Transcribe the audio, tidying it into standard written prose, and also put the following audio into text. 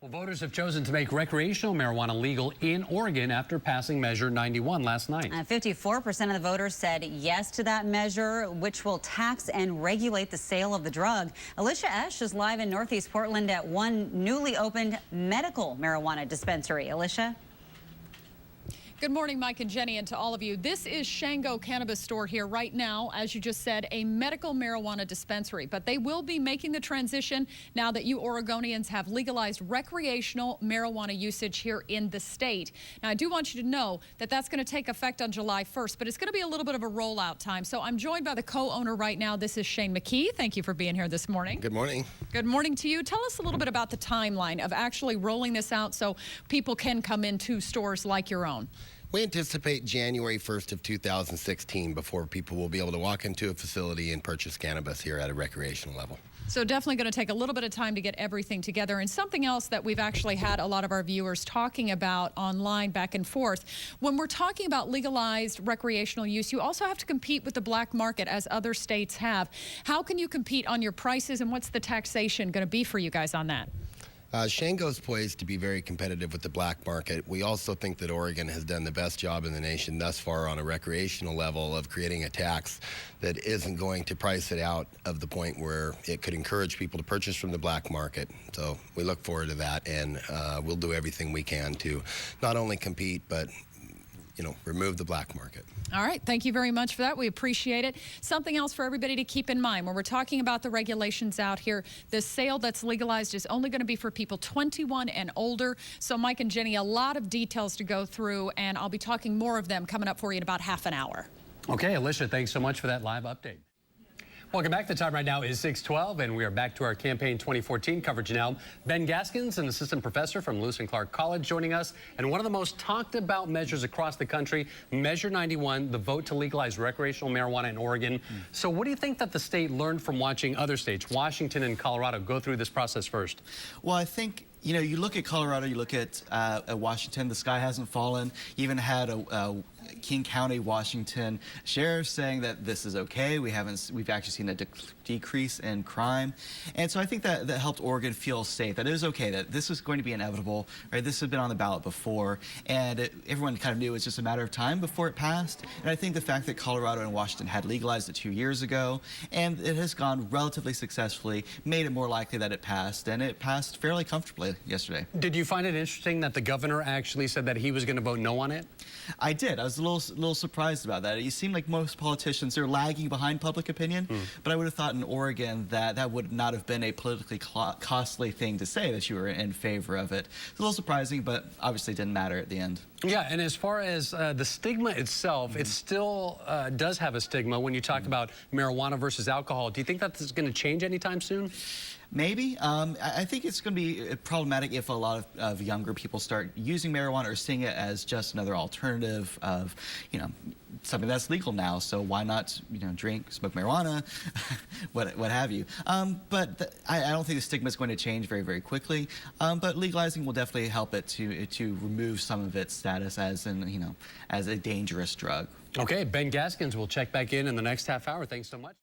Well, voters have chosen to make recreational marijuana legal in Oregon after passing Measure 91 last night. 54% of the voters said yes to that measure, which will tax and regulate the sale of the drug. Alicia Esch is live in Northeast Portland at one newly opened medical marijuana dispensary. Alicia? Good morning, Mike and Jenny, and to all of you. This is Shango Cannabis Store here right now, as you just said, a medical marijuana dispensary. But they will be making the transition now that you Oregonians have legalized recreational marijuana usage here in the state. Now, I do want you to know that that's going to take effect on July 1st, but it's going to be a little bit of a rollout time. So I'm joined by the co-owner right now. This is Shane McKee. Thank you for being here this morning. Good morning. Good morning to you. Tell us a little bit about the timeline of actually rolling this out so people can come into stores like your own. We anticipate January 1st of 2016 before people will be able to walk into a facility and purchase cannabis here at a recreational level. So definitely going to take a little bit of time to get everything together. And something else that we've actually had a lot of our viewers talking about online back and forth. When we're talking about legalized recreational use, you also have to compete with the black market as other states have. How can you compete on your prices, and what's the taxation going to be for you guys on that? Shango's poised to be very competitive with the black market. We also think that Oregon has done the best job in the nation thus far on a recreational level of creating a tax that isn't going to price it out of the point where it could encourage people to purchase from the black market. So we look forward to that, and we'll do everything we can to not only compete, but remove the black market. All right. Thank you very much for that. We appreciate it. Something else for everybody to keep in mind when we're talking about the regulations out here, the sale that's legalized is only going to be for people 21 and older. So Mike and Jenny, a lot of details to go through, and I'll be talking more of them coming up for you in about half an hour. Okay, Alicia, thanks so much for that live update. Welcome back. The time right now is 6:12, and we are back to our Campaign 2014 coverage now. Ben Gaskins, an assistant professor from Lewis and Clark College, joining us. And one of the most talked about measures across the country, Measure 91, the vote to legalize recreational marijuana in Oregon. So what do you think that the state learned from watching other states, Washington and Colorado, go through this process first? Well, I think, you look at Colorado, you look at Washington, the sky hasn't fallen. You even had a King County, Washington sheriff saying that this is okay. We've actually seen a decrease in crime. And so I think that helped Oregon feel safe, that it was okay, that this was going to be inevitable, right? This had been on the ballot before, and everyone kind of knew it was just a matter of time before it passed. And I think the fact that Colorado and Washington had legalized it 2 years ago, and it has gone relatively successfully, made it more likely that it passed, and it passed fairly comfortably yesterday. Did you find it interesting that the governor actually said that he was going to vote no on it? I did. I was a little surprised about that. It seemed like most politicians are lagging behind public opinion, but I would have thought in Oregon that would not have been a politically costly thing to say, that you were in favor of it. It's a little surprising, but obviously didn't matter at the end. Yeah, and as far as the stigma itself, it still does have a stigma when you talk about marijuana versus alcohol. Do you think that's going to change anytime soon? Maybe. I think it's going to be problematic if a lot of younger people start using marijuana or seeing it as just another alternative of, something that's legal now. So why not, drink, smoke marijuana, what have you. But I don't think the stigma is going to change very, very quickly. But legalizing will definitely help it to remove some of its status as as a dangerous drug. Okay, Ben Gaskins will check back in the next half hour. Thanks so much.